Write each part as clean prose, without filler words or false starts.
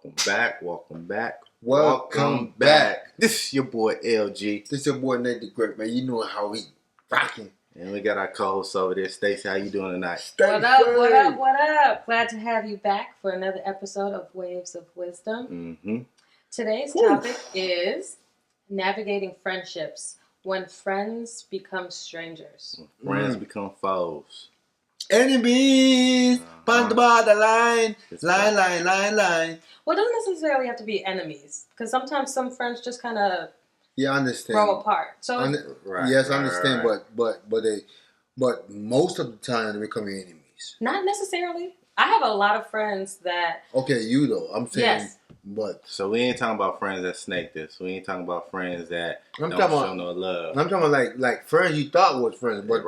Welcome back. Welcome back. This is your boy LG. This is your boy 𝕋𝕙𝕒𝕟𝕜, man. You know how we rocking. And we got our co-host over there, Stacey. How you doing tonight? What up? Glad to have you back for another episode of Waves of Wisdom. Mm-hmm. Today's topic is navigating friendships when friends become strangers. When friends become foes. Enemies, on the line. Well, it doesn't necessarily have to be enemies, because sometimes some friends just kind of I understand. grow apart. So I understand, right. But most of the time they become your enemies. Not necessarily. I have a lot of friends that. Okay, you though. I'm saying. Yes. But so we ain't talking about friends that snake this. We ain't talking about friends that don't show no love. I'm talking about like friends you thought was friends, but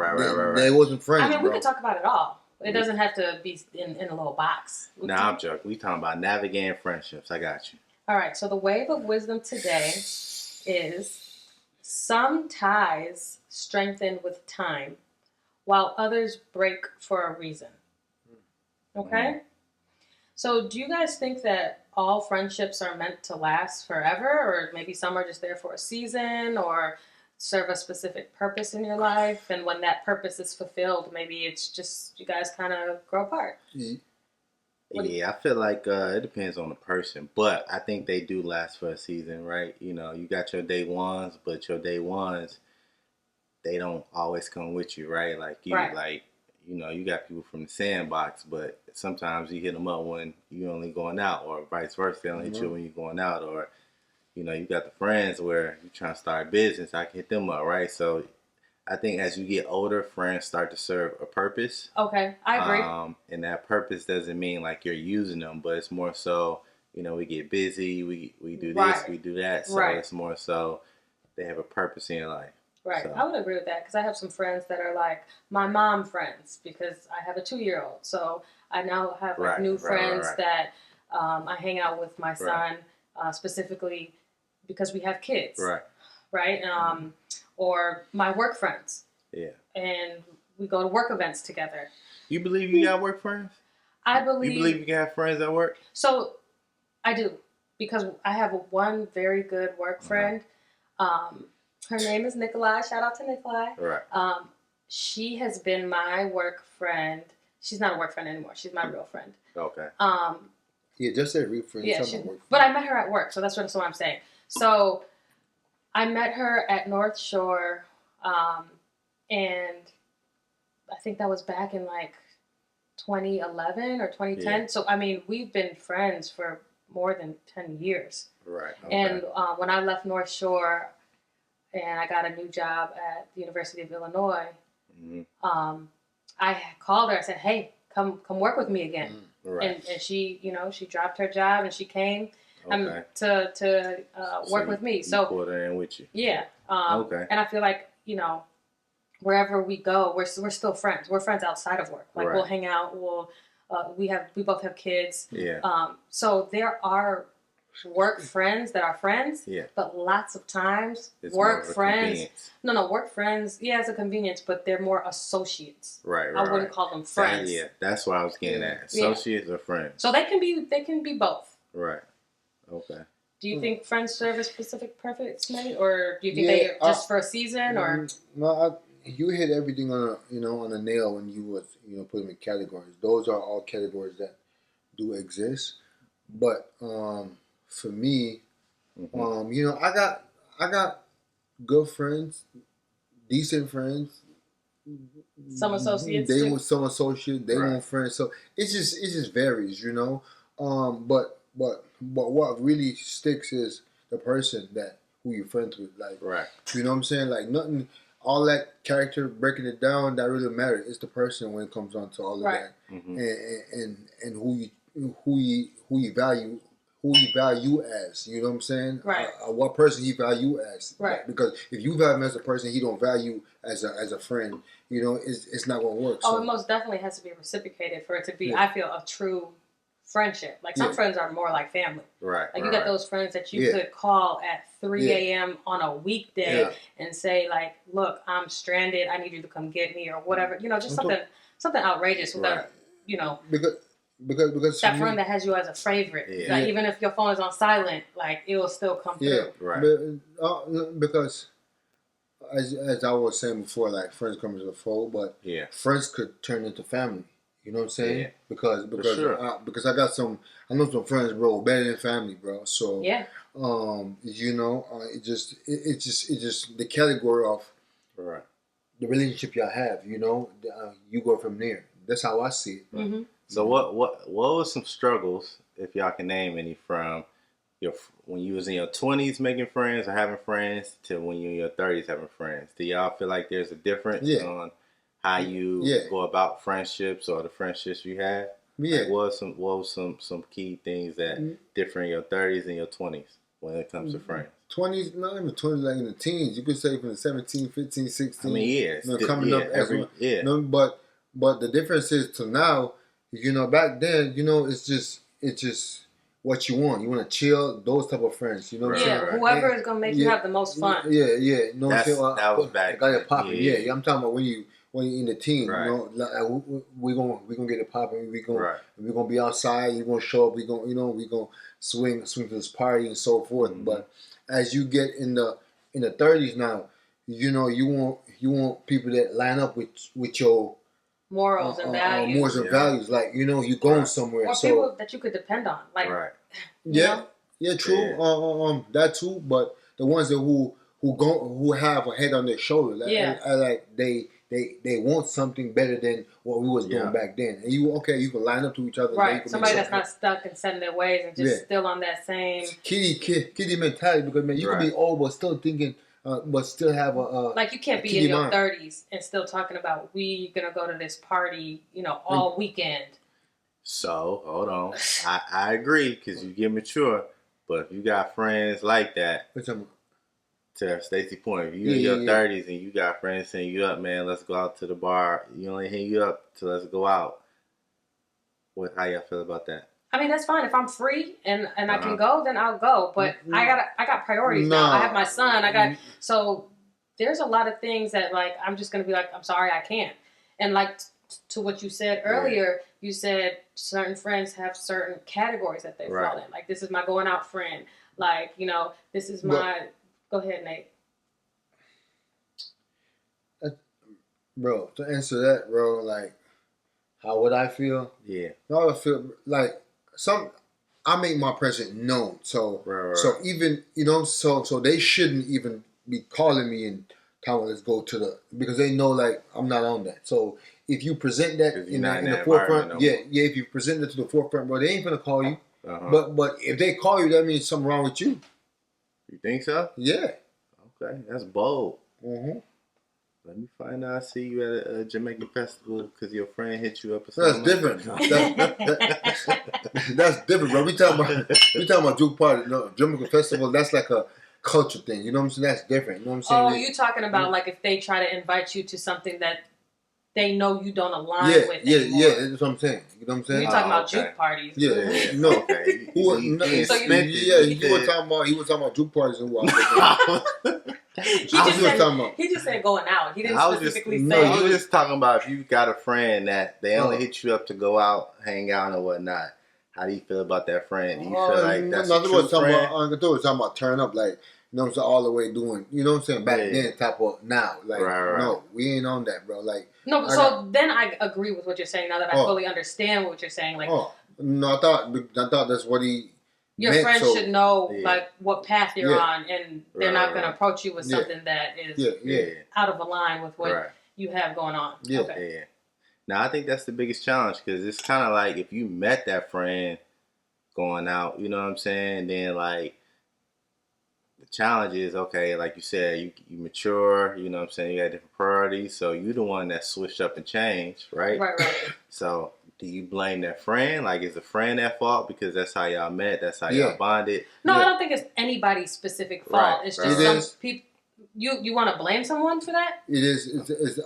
they wasn't friends. I mean, we could talk about it all. It doesn't have to be in a little box. Nah, I'm joking. We talking about navigating friendships. I got you. All right. So the wave of wisdom today is some ties strengthen with time, while others break for a reason. Okay? Mm-hmm. So do you guys think that all friendships are meant to last forever, or maybe some are just there for a season or serve a specific purpose in your life, and when that purpose is fulfilled, maybe it's just you guys kind of grow apart? Yeah, I feel like it depends on the person, but I think they do last for a season, right? You know, you got your day ones, but your day ones, they don't always come with you, right? Like you, right. You got people from the sandbox, but sometimes you hit them up when you only going out, or vice versa. They don't hit you when you're going out, or you got the friends where you're trying to start a business. I can hit them up, right? So I think as you get older, friends start to serve a purpose. Okay, I agree. And that purpose doesn't mean like you're using them, but it's more so, we get busy, we do this, we do that. So it's more so they have a purpose in your life. Right. So. I would agree with that, because I have some friends that are like my mom friends, because I have a 2-year-old. So I now have new friends that I hang out with my son, specifically because we have kids. Right. Or my work friends. Yeah. And we go to work events together. You believe you got work friends? I believe. You believe you can have friends at work? So I do, because I have one very good work friend. Her name is 𝕋𝕙𝕒𝕟𝕜. Shout out to 𝕋𝕙𝕒𝕟. Right. She has been my work friend. She's not a work friend anymore. She's my real friend. Okay. Just say real friend. Yeah, but I met her at work, so that's what I'm saying. So I met her at North Shore, and I think that was back in like 2011 or 2010. Yeah. So, I mean, we've been friends for more than 10 years. Right. Okay. And when I left North Shore and I got a new job at the University of Illinois, I called her. I said, hey, come work with me again. Right. And she, she dropped her job and she came to work with me. So pulled her in with you. Yeah. And I feel like, wherever we go, we're still friends. We're friends outside of work. Like we'll hang out. We both have kids. Yeah. So there are work friends that are friends. Yeah. But lots of times work friends. Work friends. Yeah, it's a convenience, but they're more associates. Right. I wouldn't call them friends. That's what I was getting at. Associates or friends. So they can be both. Right. Okay. Do you think friends serve a specific purpose, maybe, or do you think they just for a season, or? No, you hit everything on a nail when you was put them in categories. Those are all categories that do exist, but for me, I got good friends, decent friends. Some associates. They want some associates. They want friends. So it just varies, But what really sticks is the person who you're friends with. Like, you know what I'm saying? Like nothing, all that character breaking it down, that really matters. It's the person when it comes on to all of that, and who you value as. You know what I'm saying? Right. What person he value as. Right. Because if you value him as a person, he don't value as a friend. It's not gonna work. Oh, it most definitely has to be reciprocated for it to be. I feel a true friendship. Like some friends are more like family. Right. Like you got those friends that you could call at 3 a.m. on a weekday and say like, "Look, I'm stranded. I need you to come get me," or whatever. Just something outrageous without because because that friend that has you as a favorite. Yeah. Like even if your phone is on silent, like it will still come through. Right. Because as I was saying before, like friends come to the fold, but friends could turn into family. You know what I'm saying? Yeah. Because sure. because I know some friends, bro, better than family, bro. So yeah, you know, it's just the category of the relationship y'all have. You know, you go from there. That's how I see it. Mm-hmm. So what were some struggles, if y'all can name any, from when you was in your 20s making friends or having friends to when you in your 30s having friends? Do y'all feel like there's a difference on how you go about friendships or the friendships you have? Yeah. Like what was some key things that differ in your 30s and your 20s when it comes to friends? 20s, not even 20s, like in the teens. You could say from the 17, 15, 16. I mean, you know, coming up as well. You know, but the difference is to now, you know, back then, you know, it's just what you want. You want to chill, those type of friends. You know what I'm saying? Whoever is gonna make you have the most fun. Yeah. You know what I'm saying? That was back then. Popping. Yeah, I'm talking about when you in the team. Right. You know, like, we gonna get it popping. We gonna be outside. You gonna show up. We gonna swing to this party and so forth. Mm-hmm. But as you get in the 30s now, you know, you want people that line up with your morals and values. Morals and values, like, you know, you going somewhere. Or people that you could depend on, like yeah, true. Yeah. That too. But the ones that who have a head on their shoulder, like they want something better than what we was doing back then. And you can line up to each other. Right, somebody that's not stuck and set in their ways and just still on that same kitty mentality. Because man, you can be old but still thinking. But still have a like you can't be in your 30s and still talking about we gonna go to this party, you know, all weekend. So hold on, I agree because you get mature, but if you got friends like that, to Stacey's point, if you in your 30s and you got friends saying you up, man, let's go out to the bar. You only hang you up to let's go out. How y'all feel about that? I mean, that's fine. If I'm free and I can go, then I'll go. But I got priorities now. I have my son. So there's a lot of things that like I'm just gonna be like, I'm sorry, I can't. And like to what you said earlier, you said certain friends have certain categories that they fall in. Like this is my going out friend. Like, you know, this is my. Go ahead, Nate. Bro, to answer that, bro, like how would I feel? Yeah. How I feel like. I make my presence known, so so even so they shouldn't even be calling me and telling let's go to because they know like I'm not on that. So if you present that in the forefront, if you present it to the forefront, bro, they ain't gonna call you. But if they call you, that means something wrong with you. You think so? Yeah. Okay, that's bold. Mm-hmm. Let me find out. I see you at a Jamaican festival because your friend hit you up or something. That's different. That's different, bro. We talking about Juke Party. No, Jamaican festival. That's like a culture thing. You know what I'm saying? That's different. You know what I'm saying? Oh, you talking about like if they try to invite you to something that they know you don't align with. Yeah. That's what I'm saying. You know what I'm saying? You're talking about juke parties. Yeah. No. Okay. He was talking about juke parties and what. He just said going out. He didn't specifically say. I was just talking about if you got a friend that they only hit you up to go out, hang out, and whatnot. How do you feel about that friend? Do you feel like that's a true friend? I thought we were talking about turn up, like, you know what I'm saying, all the way doing, you know what I'm saying, back then, type of now. Like, no, we ain't on that, bro. Like, then I agree with what you're saying now that I fully understand what you're saying. Like, no, I thought that's what he. Your friends should know like what path you're on, and they're not going to approach you with something that is out of line with what you have going on. Yeah. Now I think that's the biggest challenge because it's kind of like if you met that friend going out, you know what I'm saying? Then like the challenge is okay, like you said, you mature, you know what I'm saying? You got different priorities, so you the one that switched up and changed, right? Right. So. Do you blame that friend? Like, is the friend at fault because that's how y'all met? That's how y'all bonded? No, I don't think it's anybody's specific fault. It's just some people. You want to blame someone for that? It is. It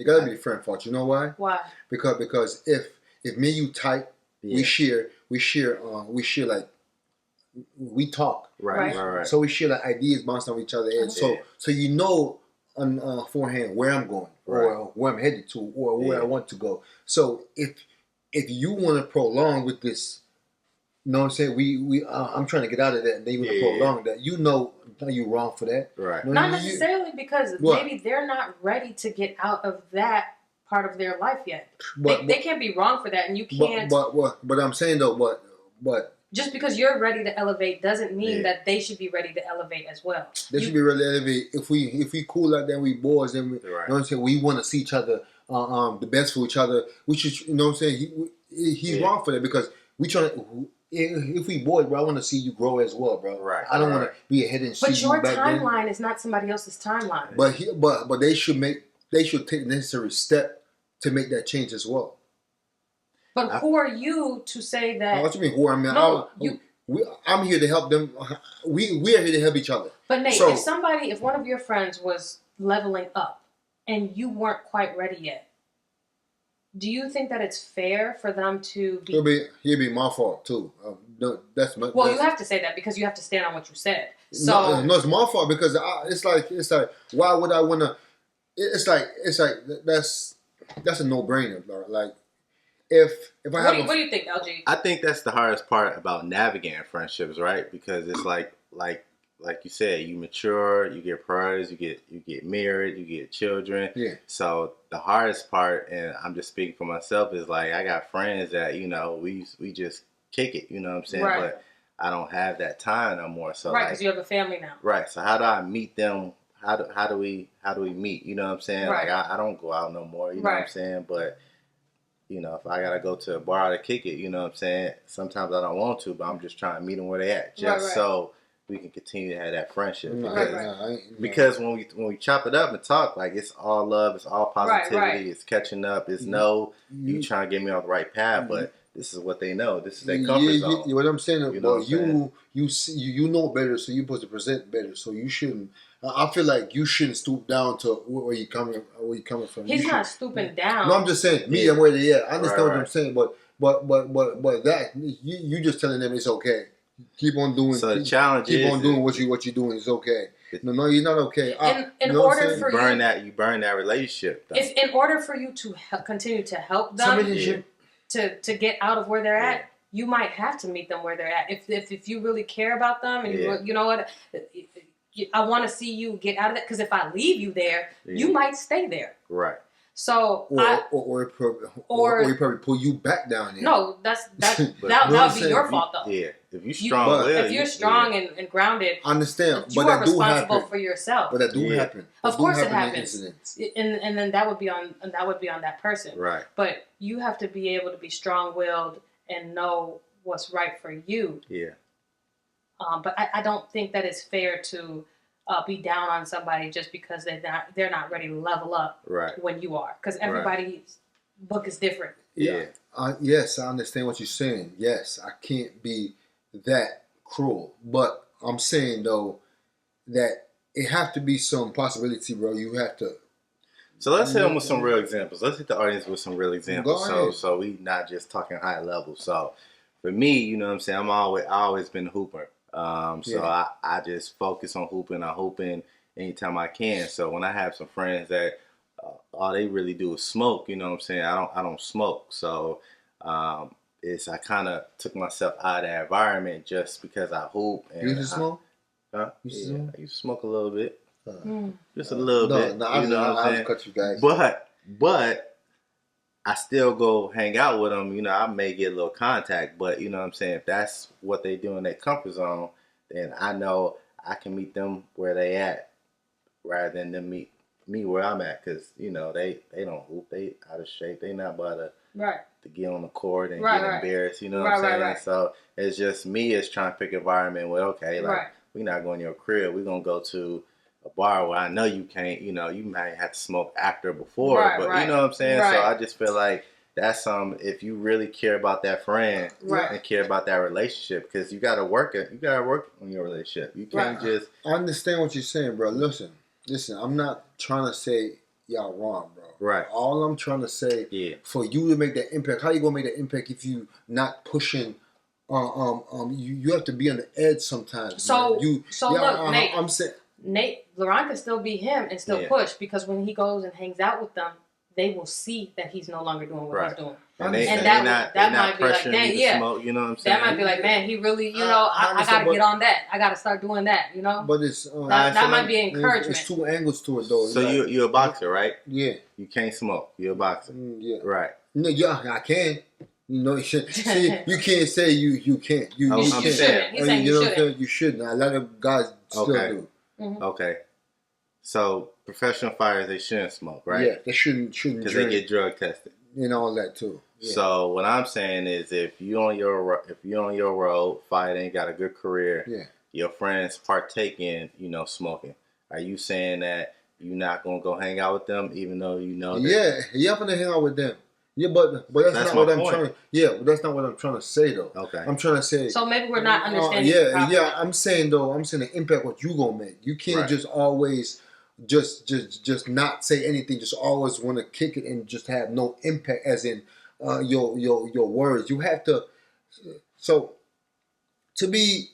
gotta be the friend fault. You know why? Why? Because if me and you type, we share like we talk. Right. So we share like ideas bounce off each other, and so you know on forehand where I'm going or where I'm headed to or where I want to go. So if if you want to prolong with this, you know what I'm saying? I'm trying to get out of that, and they want to prolong that. You know you're wrong for that. Right. Not necessarily because maybe they're not ready to get out of that part of their life yet. They can't be wrong for that, and you can't. But I'm saying though, but just because you're ready to elevate doesn't mean that they should be ready to elevate as well. They should be ready to elevate. If we cool out there, we boys, then we, you know what I'm saying. We want to see each other, the best for each other. We should, you know what I'm saying. He's wrong for that because we trying to. If we boys, bro, I want to see you grow as well, bro. Right. I don't want to be ahead and see you back then. But your timeline is not somebody else's timeline. But they should take the necessary step to make that change as well. But who are you to say that? What you mean? Who am I? No, I'm here to help them. We are here to help each other. But Nate, if one of your friends was leveling up and you weren't quite ready yet, do you think that it's fair for them to be? It'd be my fault too. You have to say that because you have to stand on what you said. So no, it's my fault because it's like why would I want to? It's like that's a no-brainer, bro. Like if I what do you think, LG? I think that's the hardest part about navigating friendships, right? Because it's like you said, you mature, you get priorities, you get married, you get children. Yeah. So the hardest part, and I'm just speaking for myself, is like I got friends that we just kick it, you know what I'm saying? Right. But I don't have that time no more. So because you have a family now. Right. So how do I meet them? How do we meet? You know what I'm saying? Right. Like I don't go out no more. You know what I'm saying? But if I gotta go to a bar to kick it, you know what I'm saying? Sometimes I don't want to, but I'm just trying to meet them where they at, so we can continue to have that friendship. Because when we chop it up and talk, like it's all love, it's all positivity, it's catching up, it's you trying to get me on the right path, but this is what they know. This is their comfort zone. What I'm saying, you know better, so you're supposed to present better. So you shouldn't. I feel like you shouldn't stoop down to where you coming from. He's not stooping down. No, I'm just saying, meet them where they at. I understand what I'm saying, but that you just telling them it's okay. Keep on doing. So the challenge keep on doing what you're doing. It's okay. No, you're not okay. In order for you burn that relationship. Though. If in order for you to continue to help them to get out of where they're at, you might have to meet them where they're at. If you really care about them and you know what. I want to see you get out of that because if I leave you there, you might stay there. Right. So or he probably pull you back down there. No, that would be your fault though. Yeah. If you're strong, if you're strong and grounded, I understand. You are responsible for yourself. But that do happen. Of course, it happens. And then that would be on that person. Right. But you have to be able to be strong-willed and know what's right for you. Yeah. But I don't think that it's fair to be down on somebody just because they're not ready to level up when you are. Because everybody's book is different. Yeah. Yes, I understand what you're saying. Yes, I can't be that cruel. But I'm saying, though, that it have to be some possibility, bro. You have to. So let's hit them with some real examples. Let's hit the audience with some real examples. So we not just talking high level. So for me, you know what I'm saying, I always been a hooper. I just focus on hooping. I'm hooping anytime I can. So when I have some friends that all they really do is smoke, you know what I'm saying? I don't smoke. So I kind of took myself out of that environment just because I hoop. And you used to smoke? Huh? I used to smoke a little bit. Just a little bit. No, you know what I'm saying? Cut you guys. But I still go hang out with them. You know, I may get a little contact, but you know what I'm saying? If that's what they do in their comfort zone, then I know I can meet them where they at rather than them meet me where I'm at. Because, you know, they don't hoop. They out of shape. They not about to get on the court and get embarrassed. You know what I'm saying? Right. So it's just me is trying to pick an environment where, okay, we're not going to your crib. We're going to go to a bar where I know you can't, you know, you might have to smoke after or before, you know what I'm saying? So I just feel like that's if you really care about that friend and care about that relationship, because you got to work on your relationship. You can't just. I understand what you're saying, bro. Listen, I'm not trying to say y'all wrong, bro. Right. All I'm trying to say, for you to make that impact, how you gonna make that impact if you not pushing? You have to be on the edge sometimes. So look, Nate. I'm saying. LeRon can still be him and still push because when he goes and hangs out with them, they will see that he's no longer doing what he's doing. And that might be like, dang, yeah. Smoke, you know what I'm saying? That might be like, man, he really, you know, I got to get on that. I got to start doing that, you know? But it's... that might be encouragement. It's two angles to it, though. So you're a boxer, right? Yeah. You can't smoke. You're a boxer. Yeah. Right. No, yeah, I can. You know, see, you can't say you can't. You shouldn't. He's saying you shouldn't. You shouldn't. A lot of guys still do. Mm-hmm. Okay. So professional fighters, they shouldn't smoke, right? Yeah, they shouldn't because they get drug tested and all that too. Yeah. So what I'm saying is, if you on your road fighting, got a good career, your friends partake in smoking. Are you saying that you're not gonna go hang out with them, even though you know? You're gonna hang out with them. Yeah, but that's not what I'm trying. Yeah, but that's not what I'm trying to say though. Okay. I'm trying to say. So maybe we're not understanding. Yeah. I'm saying the impact what you gonna make. You can't just always just not say anything. Just always want to kick it and just have no impact, as in your words. You have to. So to be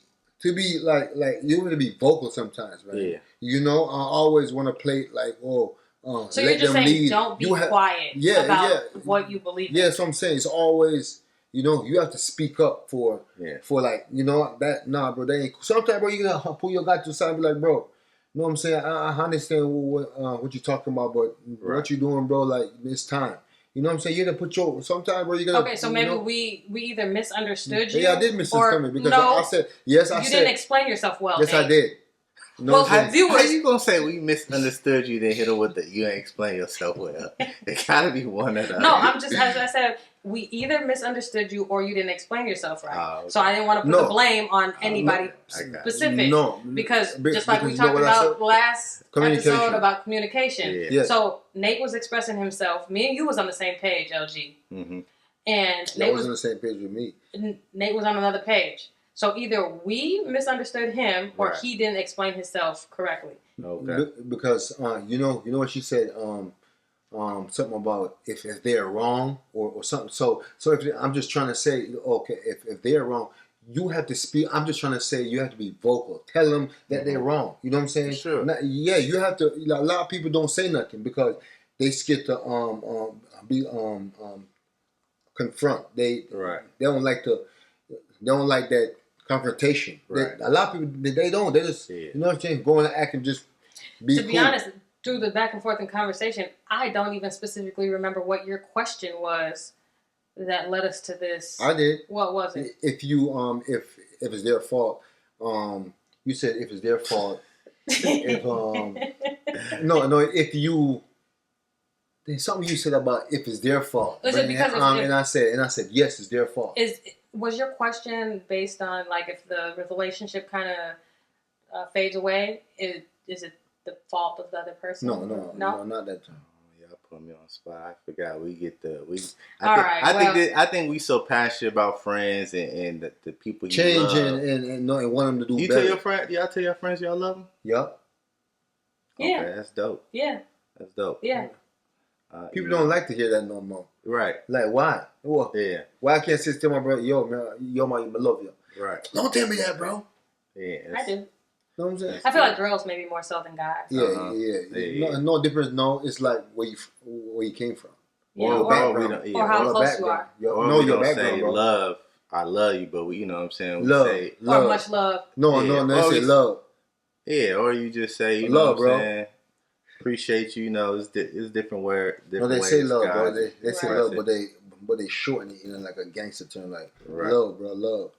like you want to be vocal sometimes, right? Yeah. You know, I always want to play like so you're just saying lead. Don't be quiet about what you believe in. Yeah, so I'm saying it's always, you have to speak up for like, that, bro, they ain't cool. Sometimes, bro, you gotta pull your guy to the side and be like, bro, you know what I'm saying? I understand what you're talking about, but what you doing, bro, like, it's time. You know what I'm saying? You gotta put sometimes, bro, you gotta... Okay, so maybe we either misunderstood you. Yeah, I did misunderstand me because I said, you didn't explain yourself well. Yes, Nate. I did. No, how you gonna say we misunderstood you, then hit her with you ain't explain yourself well? It gotta be one of them. No, I'm just, as I said, we either misunderstood you or you didn't explain yourself right. Okay. So I didn't want to put the blame on anybody specific. No, because just like we talked about last episode about communication. Yeah. So Nate was expressing himself. Me and you was on the same page, LG. Mm-hmm. And Nate was on the same page with me. Nate was on another page. So either we misunderstood him or he didn't explain himself correctly. Okay. Because you know what she said, something about if they're wrong or something. So if I'm just trying to say, okay, if they're wrong, you have to speak. I'm just trying to say you have to be vocal. Tell them that they're wrong. You know what I'm saying? Sure. You have to. A lot of people don't say nothing because they skip to confront. They don't like to. They don't like that confrontation. Right. A lot of people, they don't. They just, you know what I'm saying, go and act and just be cool. To be honest, through the back and forth in conversation, I don't even specifically remember what your question was that led us to this. I did. What was it? If you, if it's their fault, you said if it's their fault. If, if you, there's something you said about if it's their fault. Is it because and I said, yes, it's their fault. Was your question based on like if the relationship kind of fades away? Is it the fault of the other person? No, not that time. Y'all put me on the spot. I forgot. I think we so passionate about friends and the people you change love. and want them to do better. Y'all tell your friends y'all love them? Yep. Yeah. Okay, that's dope. Yeah. That's dope. Yeah. People don't like to hear that no more. Right. Like, why? Well, yeah. Why I can't sit tell my brother, yo, man, I love you. Right. Don't tell me that, bro. Yeah. I do. You know what I'm saying? I feel like girls maybe more so than guys. Yeah. No difference. No, it's like where you came from. Yeah. Or how close you are. Or your background, bro. Love. I love you, but you know what I'm saying? Love. Say, love. Or much love. No, they say love. Yeah, or you just say, you love, know what I'm saying? Appreciate you, it's different word. No, they say love, bro. They say love, but they shorten it in like a gangster term, like love, bro, love.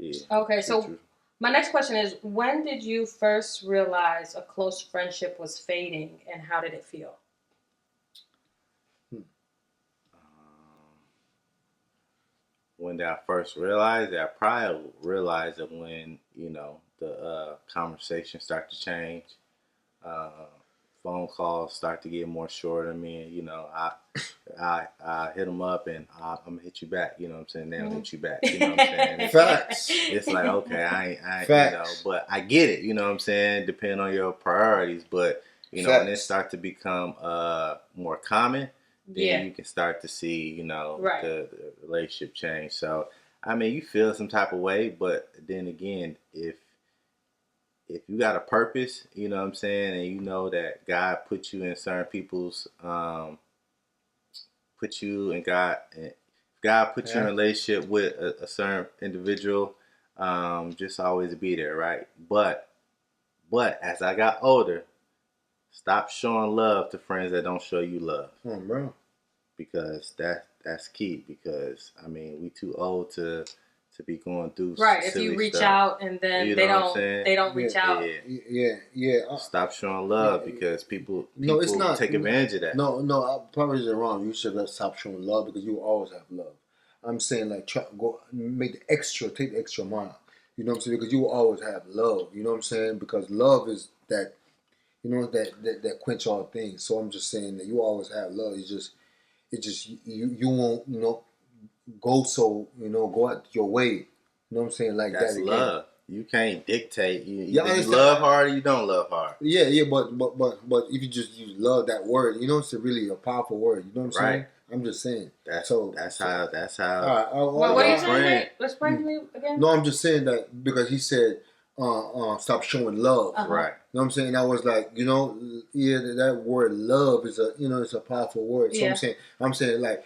Yeah. Okay, so my next question is: when did you first realize a close friendship was fading, and how did it feel? When did I first realize it? I probably realized it when the conversation started to change. Phone calls start to get more short. I mean, I hit them up and I'm gonna hit you back. You know what I'm saying? They don't hit you back. You know what I'm saying? Facts. It's like, okay, I but I get it. You know what I'm saying? Depending on your priorities, but when it start to become more common, then you can start to see the relationship change. So I mean, you feel some type of way, but then again, if you got a purpose, you know what I'm saying, and you know that God put you in certain people's, put you in God God put you in a relationship with a certain individual, just always be there, right? But as I got older, stop showing love to friends that don't show you love. Bro. Because that's key. Because I mean, we too old to be going through right. If you reach stuff. out and then you know they don't reach out. Yeah. Stop showing love because people it's not, take advantage of that. No, I probably is wrong. You should stop showing love because you will always have love. I'm saying like take the extra mile. You know what I'm saying? Because you will always have love. You know what I'm saying? Because love is that, you know, that quench all things. So I'm just saying that you always have love. It's just you won't, you know, go out your way. You know what I'm saying? Like that's that. That's love. You can't dictate. You love hard or you don't love hard. Yeah, but if you just use love, that word, you know, it's really a powerful word. You know what I'm saying? I'm just saying. That's how. Well, what are you saying? Explain to me again. No, I'm just saying that because he said, stop showing love. Right. You know what I'm saying? I was like, you know, yeah, that word love is it's a powerful word. So I'm saying like,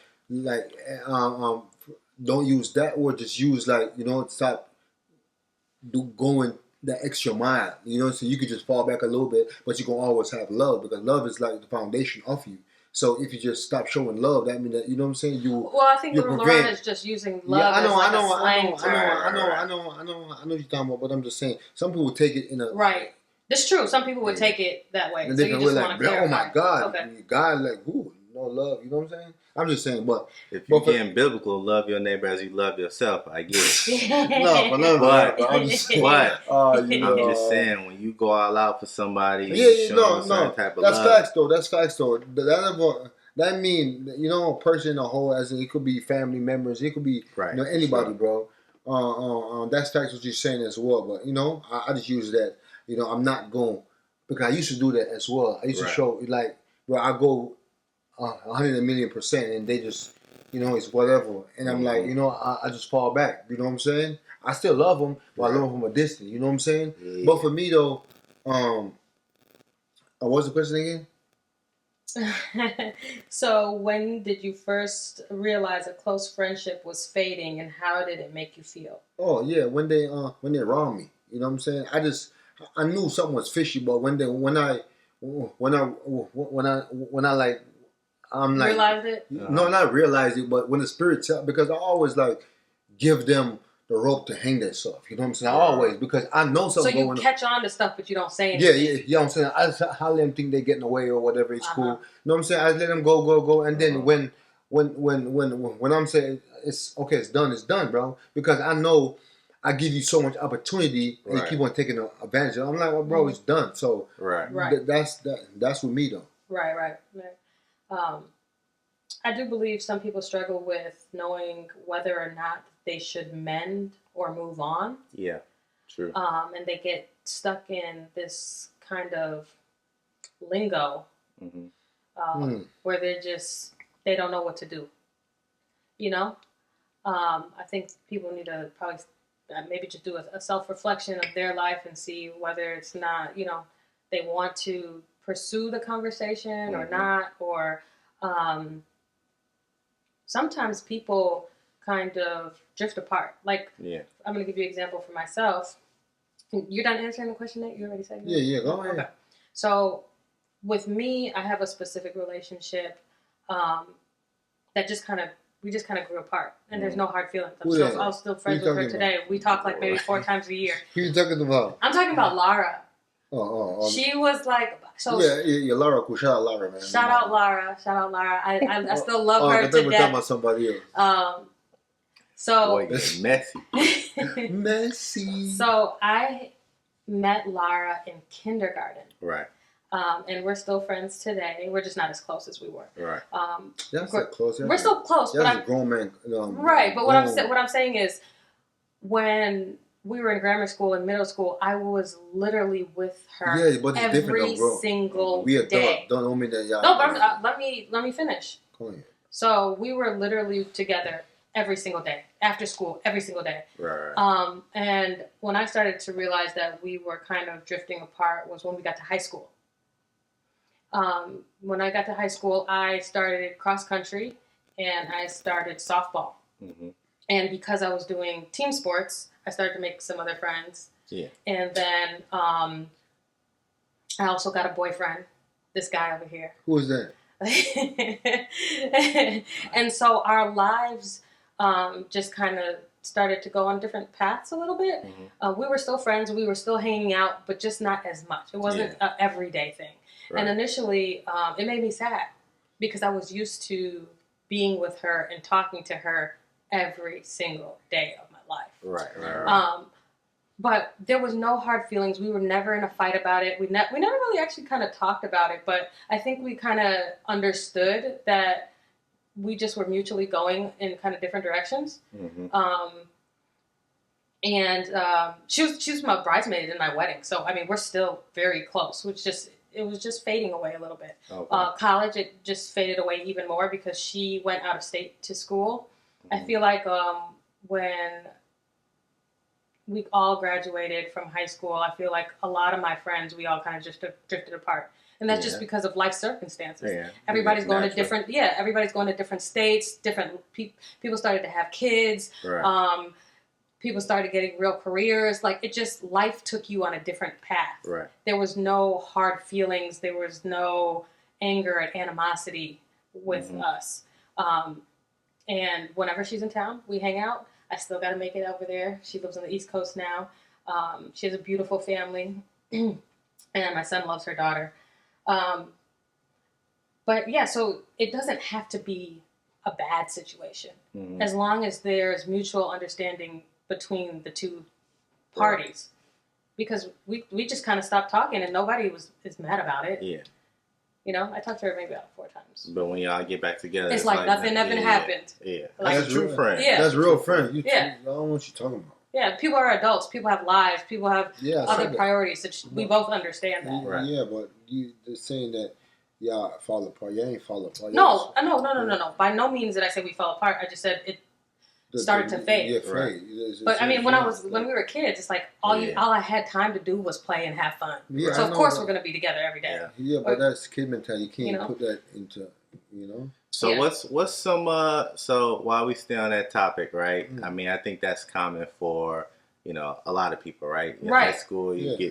don't use that word. Just use like, you know, stop going the extra mile. You know, so you could just fall back a little bit, but you can always have love because love is like the foundation of you. So if you just stop showing love, that means that, you know what I'm saying? I think LeBron is just using love as like a slang term. I know what you're talking about, but I'm just saying some people take it in a right. That's true. Some people would take it that way. So you just want to clarify. Oh my God, God, like who? No love. You know what I'm saying? I'm just saying, but if you're getting biblical, love your neighbor as you love yourself. I get it. I'm just saying when you go all out for somebody, type of that's love. That's facts though. That mean, you know, a person in a whole, as in it could be family members, it could be you know, anybody, bro. That's facts what you're saying as well. But you know, I just use that. You know, I'm not going because I used to do that as well. I used to show like where I go 100,000,000%, and they just, you know, it's whatever. And I'm like, you know, I just fall back. You know what I'm saying? I still love them, but I love them from a distance. You know what I'm saying? Yeah. But for me though, what's the question again? So when did you first realize a close friendship was fading, and how did it make you feel? Oh yeah, when they wronged me. You know what I'm saying? I knew something was fishy, but when I like. I'm like, realized it? No, not realized it, but when the spirit because I always like give them the rope to hang that stuff. You know what I'm saying? I always, because I know something going on. So you catch on to stuff, but you don't say anything. Yeah, you know what I'm saying? I let them think they're getting away or whatever. It's cool. You know what I'm saying? I let them go, and then when I'm saying it's okay, it's done, bro. Because I know I give you so much opportunity, and you keep on taking advantage of it. I'm like, well, bro, it's done. So that's with me though. Right. I do believe some people struggle with knowing whether or not they should mend or move on. Yeah, true. And they get stuck in this kind of lingo where they don't know what to do. You know? I think people need to probably maybe just do a self-reflection of their life and see whether it's not, you know, they want to pursue the conversation or not, or sometimes people kind of drift apart. Like, I'm going to give you an example for myself. You're done answering the question, Nate? You already said that? Yeah, go ahead. Okay. So with me, I have a specific relationship that we just kind of grew apart, and there's no hard feelings. I'm still friends with her today. We talk like maybe 4 times a year. Who you talking about? I'm talking about Lara. She was like, yeah, Lara, cool. Shout out Lara, man. Shout out Lara. I still love her to death. We're talking about somebody else. So boy, messy. So I met Lara in kindergarten. Right. And we're still friends today. We're just not as close as we were. Right. That's not close. We're still close. That's a grown man. Right. But what I'm saying is, when we were in grammar school and middle school, I was literally with her every single day. Don't mean that y'all. No, but let me finish. Go ahead. So we were literally together every single day, after school, every single day. Right. And when I started to realize that we were kind of drifting apart was when we got to high school. When I got to high school, I started cross country and I started softball. And because I was doing team sports, I started to make some other friends. Yeah. And then I also got a boyfriend, this guy over here. Who is that? And so our lives just kind of started to go on different paths a little bit. We were still friends. We were still hanging out, but just not as much. It wasn't an everyday thing. Right. And initially, it made me sad because I was used to being with her and talking to her every single day of my life. Right. But there was no hard feelings. We were never in a fight about it. We never really actually kind of talked about it. But I think we kind of understood that we just were mutually going in kind of different directions. She was my bridesmaid in my wedding. So, I mean, we're still very close, it was just fading away a little bit. Okay. College, it just faded away even more because she went out of state to school. I feel like when we all graduated from high school, I feel like a lot of my friends, we all kind of just drifted apart. And that's just because of life circumstances. Yeah. Everybody's going to different, everybody's going to different states, different people started to have kids. Right. People started getting real careers. Like, it just, life took you on a different path. Right. There was no hard feelings. There was no anger and animosity with us. And whenever she's in town, we hang out. I still got to make it over there. She lives on the East Coast now. She has a beautiful family. And my son loves her daughter. But yeah, so it doesn't have to be a bad situation. As long as there's mutual understanding between the two parties. Because we just kind of stopped talking and nobody is mad about it. Yeah. You know, I talked to her maybe about 4 times. But when y'all get back together, it's like nothing happened. Yeah. Like, that's a true friend. Yeah. That's real friend. I don't know what you're talking about. Yeah, people are adults. People have lives. People have other priorities. So we both understand that. Right. Yeah, but you just saying that y'all fall apart. You ain't fall apart. No. By no means did I say we fell apart. I just said it started to fade. Yeah, fade. But I mean, when we were kids, it's like all I had time to do was play and have fun. Yeah, so of course we're gonna be together every day. Yeah, but that's kid mentality. You can't put that into, So what's some so while we stay on that topic, right? I mean, I think that's common for a lot of people, right? In high school, you go to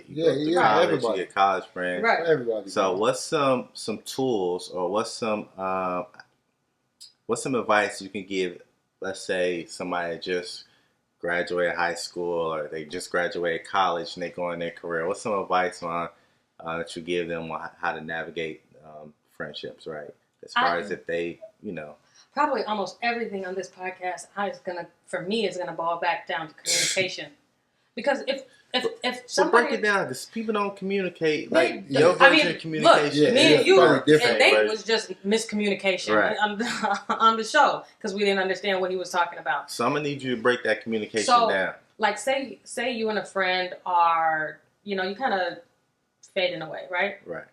college, everybody. You get college friends, right? Everybody. So what's some tools or what's some advice you can give? Let's say somebody just graduated high school or they just graduated college and they go in their career. What's some advice on that you give them on how to navigate friendships, right? As far as if they, Probably almost everything on this podcast for me is gonna boil back down to communication. Because if somebody... break it down, because people don't communicate. Like, your version of communication. Look, me and you and Nate was just miscommunication on the show because we didn't understand what he was talking about. So I'm going to need you to break that communication down. Like, say you and a friend are, you kind of fading away, right? Right.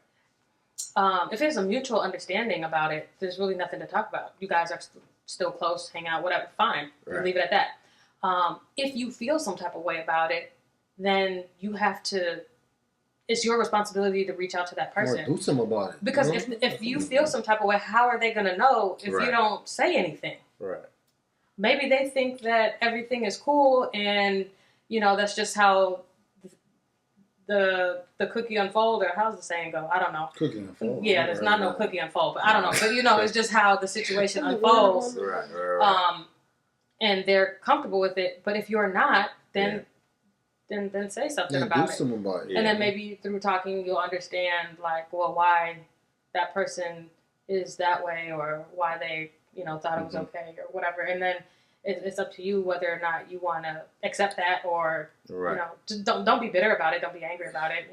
If there's a mutual understanding about it, there's really nothing to talk about. You guys are still close, hang out, whatever, fine. Right. Leave it at that. If you feel some type of way about it, then you have to, it's your responsibility to reach out to that person. Or do something about it. Because if you feel some type of way, how are they going to know if you don't say anything? Right. Maybe they think that everything is cool and, that's just how the cookie unfold, or how's the saying go? I don't know. Cookie unfold. Yeah, there's not no cookie unfold, but I don't know. But, it's just how the situation unfolds. Right. And they're comfortable with it. But if you're not, then say something about it. And then maybe through talking, you'll understand, like, well, why that person is that way, or why they, thought it was okay, or whatever. And then it's up to you whether or not you want to accept that, or just don't be bitter about it. Don't be angry about it.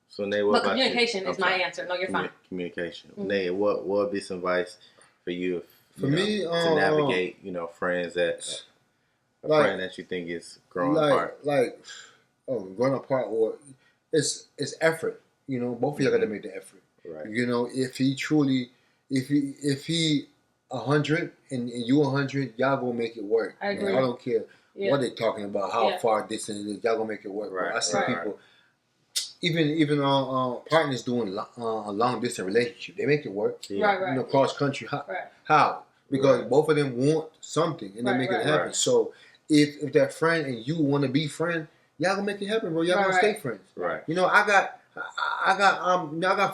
So, Nate, what about communication is my answer. No, you're fine. Communication. Nate, what would be some advice for you? For me, to navigate, friends that. Friend that you think is growing apart. Growing apart, or it's effort. Both of y'all got to make the effort. Right. If he 100 and you 100, y'all gonna make it work. I agree. I don't care what they talking about, how far distance it is. Y'all gonna make it work. Right. I see people, even partners doing a long distance relationship, they make it work. Right. Cross country. How? because both of them want something and they make it happen. So if that friend and you want to be friends, y'all gonna make it happen, bro. Y'all gonna stay friends. Right. You know, I got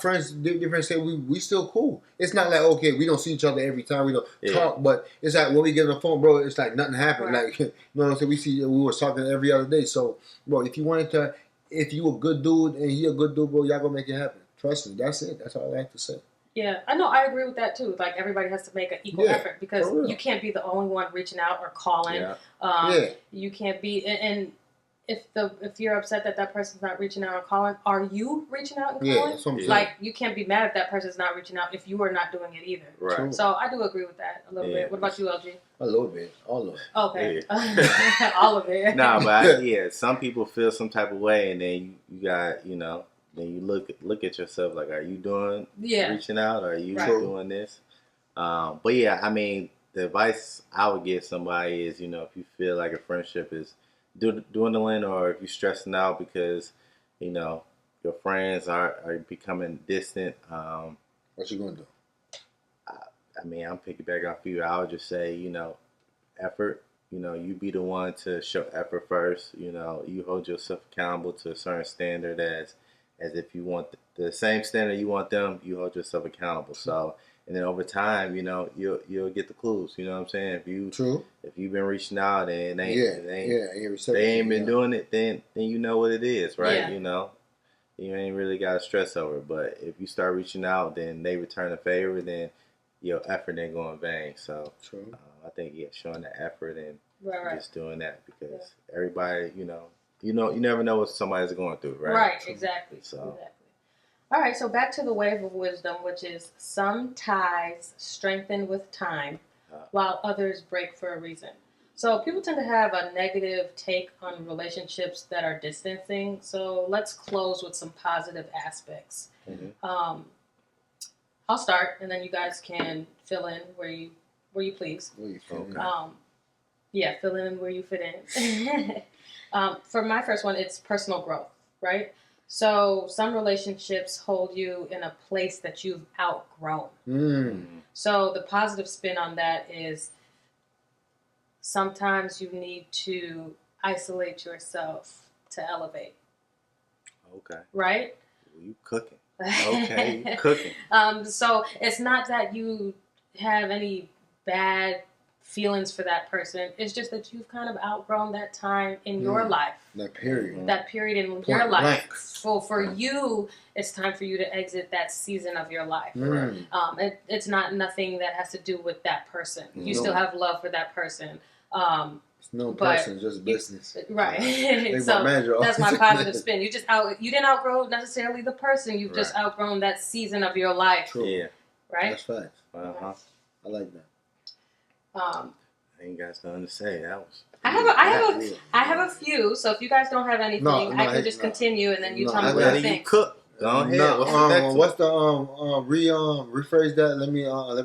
friends. Different say we still cool. It's not like okay, we don't see each other every time. We don't talk, but it's like when we get on the phone, bro. It's like nothing happened. Like you know what I'm saying. We was talking every other day. So, bro, if you a good dude and he a good dude, bro, y'all gonna make it happen. Trust me. That's it. That's all I have to say. Yeah, I know. I agree with that too. Like everybody has to make an equal effort because you can't be the only one reaching out or calling. You can't be and. If you're upset that person's not reaching out or calling, are you reaching out and calling? Like you can't be mad if that person's not reaching out if you are not doing it either. Right. So I do agree with that a little bit. What about you, LG? A little bit, all of it. Okay, all of it. Nah, but some people feel some type of way, and then you got then you look at yourself like, are you doing reaching out? Or are you doing this? But yeah, I mean, the advice I would give somebody is, if you feel like a friendship is dwindling, or if you're stressing out because your friends are becoming distant, what you gonna do? I mean, I'm piggyback off you. I would just say effort. You be the one to show effort first. You hold yourself accountable to a certain standard as if you want the same standard you want them, you hold yourself accountable. So and then over time, you'll get the clues. You know what I'm saying? If you've been reaching out and they ain't been doing it, then you know what it is, right? Yeah. You ain't really got to stress over it. But if you start reaching out, then they return a favor, then your effort ain't going in vain. So I think showing the effort and just doing that because everybody, you never know what somebody's going through, right? Right, exactly. So. Exactly. All right, so back to the wave of wisdom, which is some ties strengthen with time, while others break for a reason. So people tend to have a negative take on relationships that are distancing. So let's close with some positive aspects. Mm-hmm. I'll start, and then you guys can fill in where you please. Okay. Fill in where you fit in. For my first one, it's personal growth, right? So some relationships hold you in a place that you've outgrown. So the positive spin on that is sometimes you need to isolate yourself to elevate. Okay. Right? You cooking. Okay, you cooking. So it's not that you have any bad feelings for that person. It's just that you've kind of outgrown that time in your life. That period. That period in your life. So for you, it's time for you to exit that season of your life. It's not nothing that has to do with that person. You still have love for that person. It's no person, just business. Right. So that's my positive spin. You didn't outgrow necessarily the person. You've just outgrown that season of your life. True. Yeah. Right? That's facts. I like that. I ain't got nothing to say. That was. I have a few. So if you guys don't have anything, I can just continue, and then you tell me what you think. Cook. Go ahead. What's the rephrase that? Let me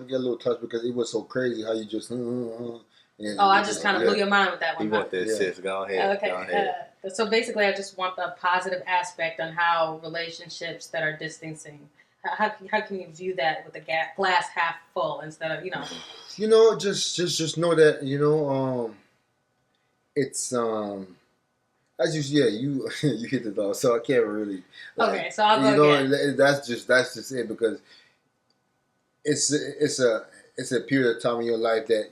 get a little touch because it was so crazy how you just. I just kind of blew your mind with that one. You want this, sis? Go ahead. Okay. Go ahead. So basically, I just want the positive aspect on how relationships that are distancing. How can you view that with the glass half full instead of just know that it's as you you hit the dog, so I can't really so I'll go again. That's just it because it's a period of time in your life that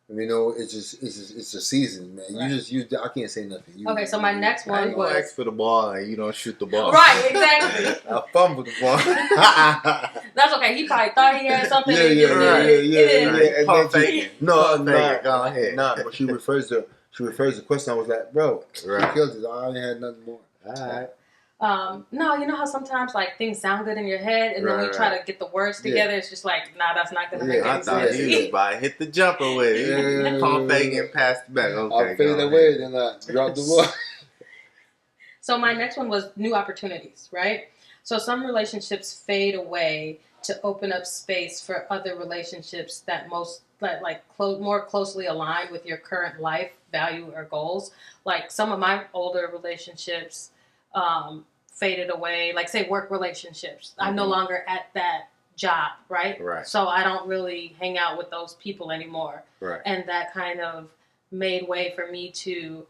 it's a season, man. Right. I can't say nothing. So my next one was ask for the ball and you don't shoot the ball. Right, exactly. I fumbled the ball. That's okay. He probably thought he had something. Yeah. Pump faking. No, go ahead. But she refers the question. I was like, bro, you killed it. I ain't had nothing more. All right. No, you know how sometimes like things sound good in your head, and then when you try to get the words together, it's just like, nah, that's not gonna make any sense. I thought he was about to hit the jumper with it. Pump fake and pass it back. Okay, I fade away, then I drop the ball. So my next one was new opportunities, right? So some relationships fade away to open up space for other relationships that more closely align with your current life, value, or goals. Like some of my older relationships faded away, like say work relationships. I'm no longer at job, right? Right. So I don't really hang out with those people anymore. Right. And that kind of made way for me to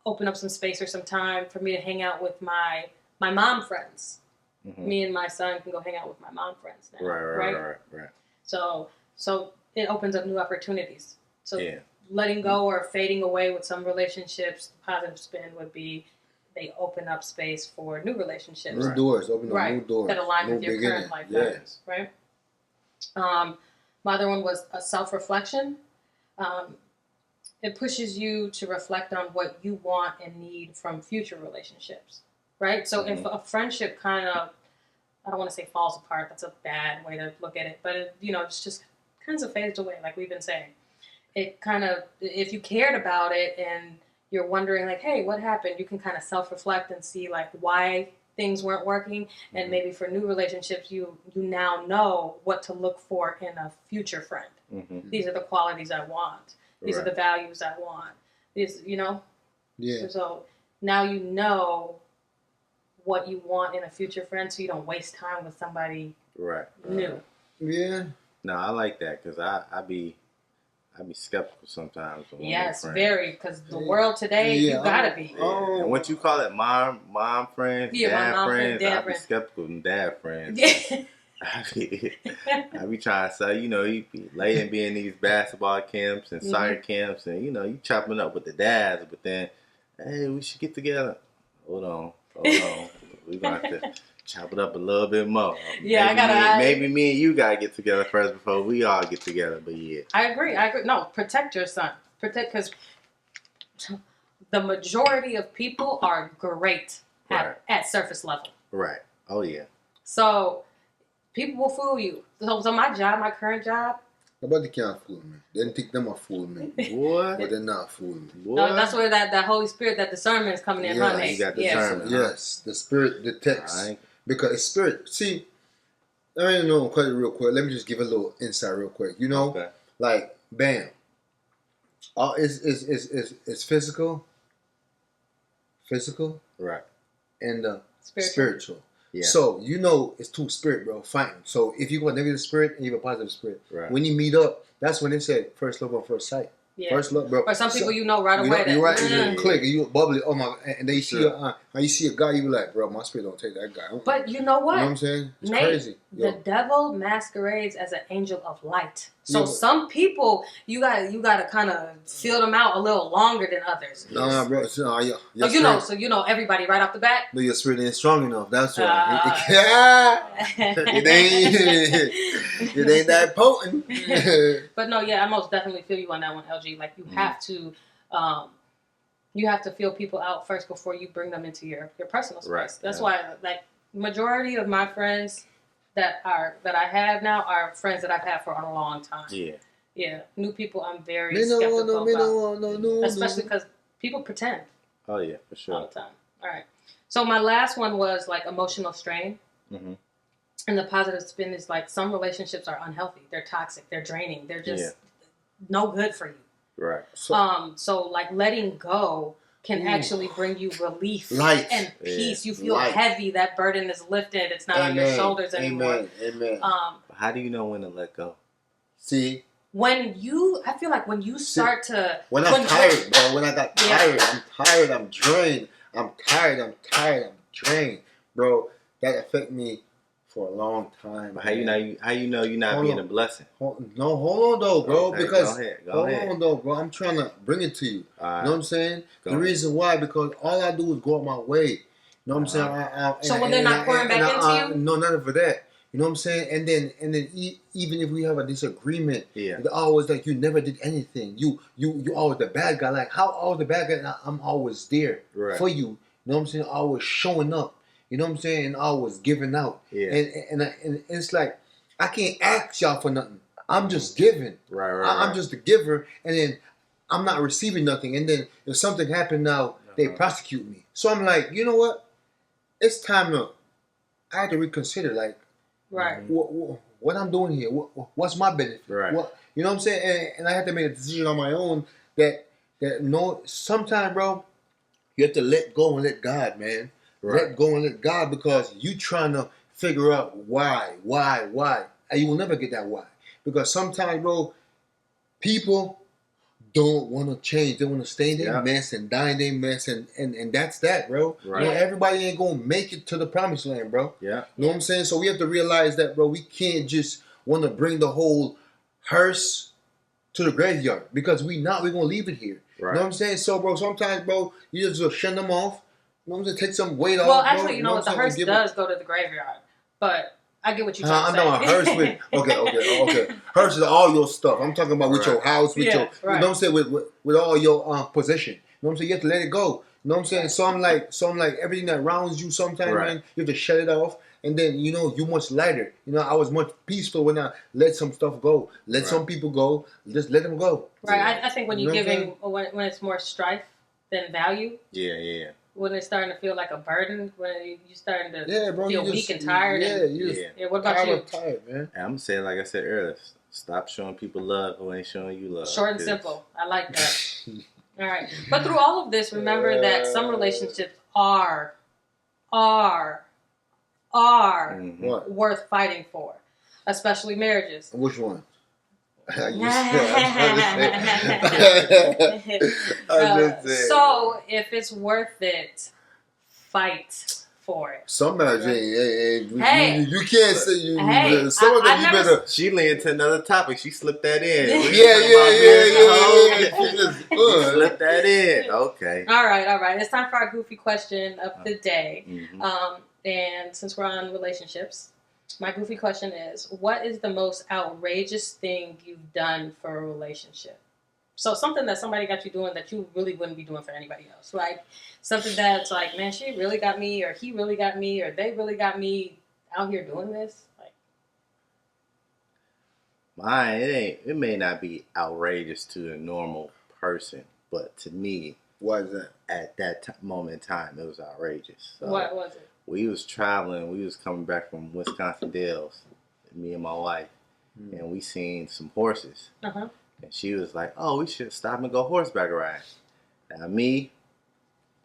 open up some space or some time for me to hang out with my mom friends. Mm-hmm. Me and my son can go hang out with my mom friends now. Right. So it opens up new opportunities. So letting go or fading away with some relationships, the positive spin would be they open up space for new relationships. New doors, open up new doors. That align with your current life values, right? My other one was a self-reflection. It pushes you to reflect on what you want and need from future relationships, right? So if a friendship kind of, I don't want to say falls apart, that's a bad way to look at it, but it's just kind of fades away, like we've been saying. It kind of, if you cared about it and you're wondering like, hey, what happened? You can kind of self-reflect and see like why things weren't working. And maybe for new relationships, you now know what to look for in a future friend. Mm-hmm. These are the qualities I want. These are the values I want. These, Yeah. So now you know what you want in a future friend so you don't waste time with somebody new. Yeah. No, I like that because I be skeptical sometimes. Yes, very, because the world today, you gotta be. Yeah. And what you call it, mom friends, dad friends, I be skeptical of dad friends. I be trying to say, you be late and be in these basketball camps and soccer camps, and you chopping up with the dads, but then, hey, we should get together. Hold on, we gonna have to chop it up a little bit more. Yeah, maybe me and you gotta get together first before we all get together. But yeah, I agree. No, protect your son. Because the majority of people are great at surface level. Right. Oh yeah. So people will fool you. So my current job. Nobody can't fool me. They didn't think them are fooling me. What? But they're not fooling me. No, that's where that Holy Spirit, that discernment is coming in. Yeah, you got discernment. Yes, the Spirit detects. Because it's Spirit. See, I don't know, cut it real quick. Let me just give a little insight real quick. Like, bam. It's physical. Right. And spiritual. Yeah. So, it's two spirit, bro, fighting. So, if you got a negative spirit and you have a positive spirit, right. When you meet up, that's when they say first love on first sight. Yeah. First love, bro. Or some people right away. You're right, you click, and you bubbly. Oh my! And then you see you see a guy, you be like, bro, my spirit don't take that guy. But you know what? You know what I'm saying? It's crazy. The devil masquerades as an angel of light. So some people, you gotta kind of feel them out a little longer than others. Nah, bro. So everybody right off the bat. No, your spirit ain't strong enough. That's why. It ain't that potent. But no, I most definitely feel you on that one, LG. Like you have to feel people out first before you bring them into your personal space. Right. That's why, like, majority of my friends that I have now are friends that I've had for a long time. Yeah. New people, I'm very skeptical about. Especially because people pretend. Oh yeah, for sure. All the time. All right. So my last one was like emotional strain. Mm-hmm. And the positive spin is like some relationships are unhealthy. They're toxic. They're draining. They're just no good for you. Right. So like letting go can actually bring you relief and peace. You feel heavy. That burden is lifted. It's not on your shoulders anymore. Amen. How do you know when to let go? See? I feel like when you start to... When I'm tired, bro. When I got tired, I'm tired, I'm drained. I'm drained. Bro, that affect me for a long time. How you know you're not being a blessing? Hold on though, bro. Okay, because go ahead. Hold on though, bro. I'm trying to bring it to you. You know what I'm saying? The reason why, because all I do is go out my way. You know what I'm saying? So when they're not pouring back into you? No, none for that. You know what I'm saying? And then even if we have a disagreement, it's always like you never did anything. You always the bad guy. Like how always the bad guy? I'm always there for you. You know what I'm saying? Always showing up. You know what I'm saying? And always giving out. Yeah. And it's like I can't ask y'all for nothing. I'm just giving. Right. I'm just a giver, and then I'm not receiving nothing. And then if something happened now, they prosecute me. So I'm like, you know what? It's time to. I have to reconsider. Like. Right. What I'm doing here? What's my benefit? Right. You know what I'm saying? And I had to make a decision on my own that no. Sometimes, bro, you have to let go and let God, man. Right. Let go and let God, because you trying to figure out why, and you will never get that why, because sometimes, bro, people don't want to change. They want to stay in their mess and die in their mess, and that's that, bro. Right. You know, everybody ain't gonna make it to the promised land, bro. Yeah. You know what I'm saying? So we have to realize that, bro. We can't just want to bring the whole hearse to the graveyard, because we're gonna leave it here. Right. You know what I'm saying? So, bro, sometimes, bro, you just shun them off. You know what I'm saying? Take some weight off. Well, actually, you know what? The hearse does go to the graveyard, but I get what you're trying to say. I know a hearse with okay. Hearse is all your stuff. I'm talking about with your house, with your, you know what I'm saying, with all your possession. You know what I'm saying? You have to let it go. You know what I'm saying? Something like everything that surrounds you. Sometimes, man, you have to shut it off, and then you're much lighter. You know, I was much peaceful when I let some stuff go. Let some people go. Just let them go. Right. Yeah. I think when you're giving, when it's more strife than value. Yeah. When it's starting to feel like a burden, when you're starting to feel weak and tired. What about you? Tired, man. I'm gonna say, like I said earlier, stop showing people love who ain't showing you love. Short and simple. I like that. All right. But through all of this, remember that some relationships are worth fighting for, especially marriages. Which one? So if it's worth it, fight for it. Some marriage, you can't say you. Some of them you better. She leaned to another topic. She slipped that in. Yeah. Slip that in. Okay. All right. It's time for our goofy question of the day. And since we're on relationships, my goofy question is, what is the most outrageous thing you've done for a relationship? So something that somebody got you doing that you really wouldn't be doing for anybody else. Like something that's like, man, she really got me, or he really got me, or they really got me out here doing this. Like, mine, it may not be outrageous to a normal person, but to me, why is that? At that moment in time, it was outrageous. So, what was it? We was traveling. We was coming back from Wisconsin Dells, me and my wife, and we seen some horses. And she was like, "Oh, we should stop and go horseback riding." Now, me,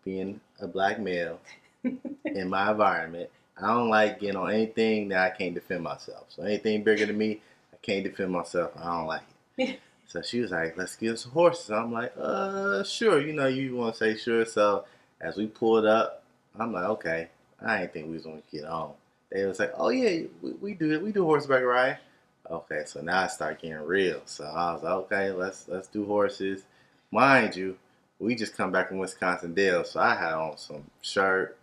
being a black male in my environment, I don't like getting on anything that I can't defend myself. So anything bigger than me, I can't defend myself. I don't like it. So she was like, "Let's get some horses." I'm like, sure. You know, you want to say sure. So as we pulled up, I'm like, okay. I didn't think we was gonna get on. They was like, "Oh yeah, we do it. We do horseback riding." Okay, so now I start getting real. So I was like, "Okay, let's do horses." Mind you, we just come back from Wisconsin Dells, so I had on some shirt,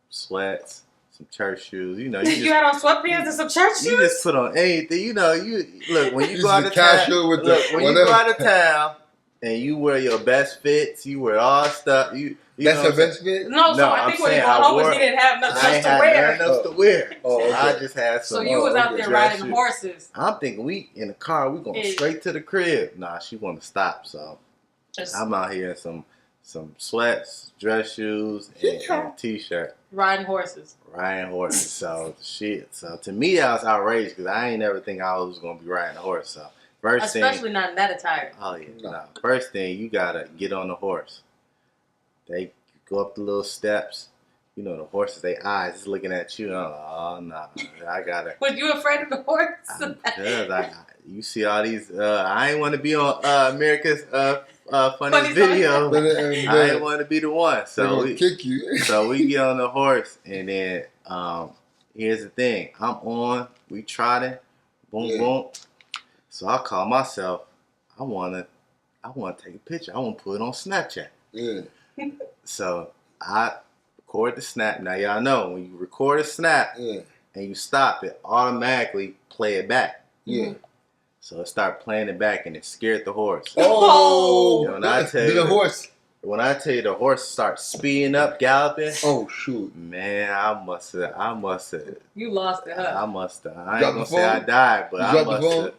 sweats, some church shoes. You know, you had on sweatpants and some church shoes. You just put on anything. You know, you look when you go out of town. You go out of town and you wear your best fits, you wear all stuff. That's your best fit? No, so I think when he got home, he didn't have nothing else to wear. Nothing else to wear. Okay. I just had some. So you was out there riding horses. I'm thinking we in the car, we going straight to the crib. Nah, she want to stop, so I'm out here in some sweats, dress shoes, and a t-shirt. Riding horses. So shit. So to me, that was outrageous because I ain't never think I was gonna be riding a horse. So especially not in that attire. Oh yeah, no. First thing, you gotta get on the horse. They go up the little steps. You know, the horses, their eyes is looking at you. I'm like, oh, no. I got to. Was you afraid of the horse? Because you see all these. I ain't want to be on America's Funniest Video. I ain't want to be the one. So we kick you. So we get on the horse. And then here's the thing. I'm on. We trotting. Boom, boom. So I call myself. I want to take a picture. I want to put it on Snapchat. Yeah. So I record the snap. Now y'all know when you record a snap and you stop it, automatically play it back. Yeah. So it started playing it back and it scared the horse. Oh! And when I tell you the horse starts speeding up, galloping. Oh shoot! Man, I must have. You lost it, huh? I ain't gonna say I died, but I must have.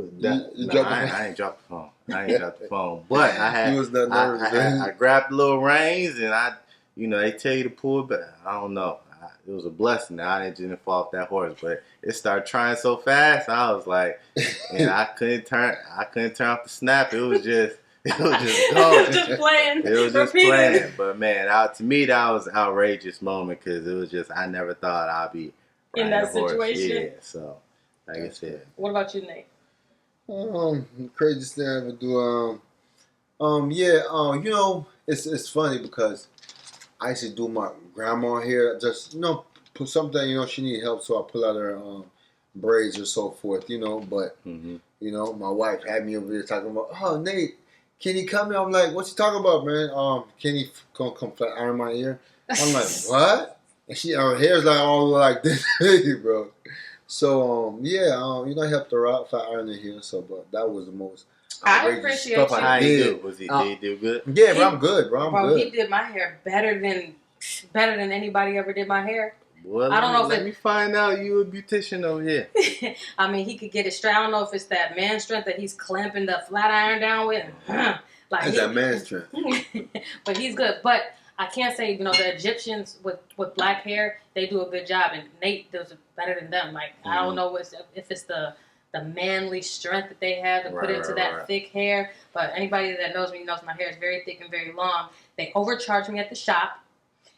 I ain't dropped the phone. But I had. I grabbed the little reins and they tell you to pull it back. I don't know. It was a blessing that I didn't fall off that horse, but it started trying so fast. I was like, and I couldn't turn off the snap. It was just going. It was just playing. It was just playing. But man, to me that was an outrageous moment because it was just I never thought I'd be in that situation. Yeah, so like I said. What about you, Nate? Craziest thing I ever do. You know, it's funny because I used to do my grandma hair. Just put something. She need help, so I pull out her braids or so forth. But my wife had me over there talking about, oh, Nate, can you come here? I'm like, what's he talking about, man? Can he come flat iron my ear? I'm like, what? And her hair's like all like this, bro. So I helped her out, flat iron her hair. So, but that was the most. I appreciate stuff you. How you do? Was he do good? Yeah, bro, I'm good, bro. I'm good. He did my hair better than anybody ever did my hair. Well, I don't know if let me find out you a beautician over here. I mean, he could get it straight. I don't know if it's that man strength that he's clamping the flat iron down with. It's that man strength. But he's good. But I can't say, the Egyptians with black hair, they do a good job. And Nate does it better than them. Like, I don't know if it's the manly strength that they have to put into that thick hair. But anybody that knows me knows my hair is very thick and very long. They overcharge me at the shop.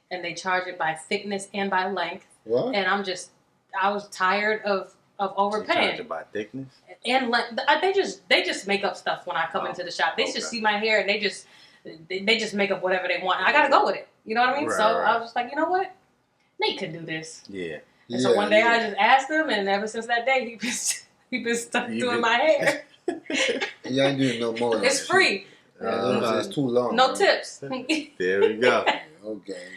And they charge it by thickness and by length. What? And I was tired of overpaying. They charge it by thickness? And they just make up stuff when I come into the shop. They just see my hair and they just make up whatever they want. I gotta go with it. You know what I mean? So I was just like, you know what? Nate can do this. Yeah. And so one day I just asked him, and ever since that day he been stuck doing my hair. Yeah, I ain't doing no more. It's free. It's too long. No tips. There we go. Okay.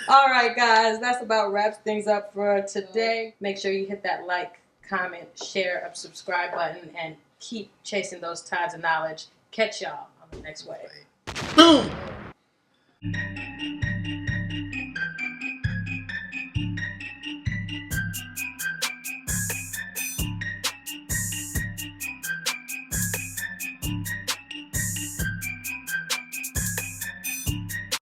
All right, guys. That's about wraps things up for today. Make sure you hit that like, comment, share, subscribe button, and keep chasing those tides of knowledge. Catch y'all on the next wave. Boom!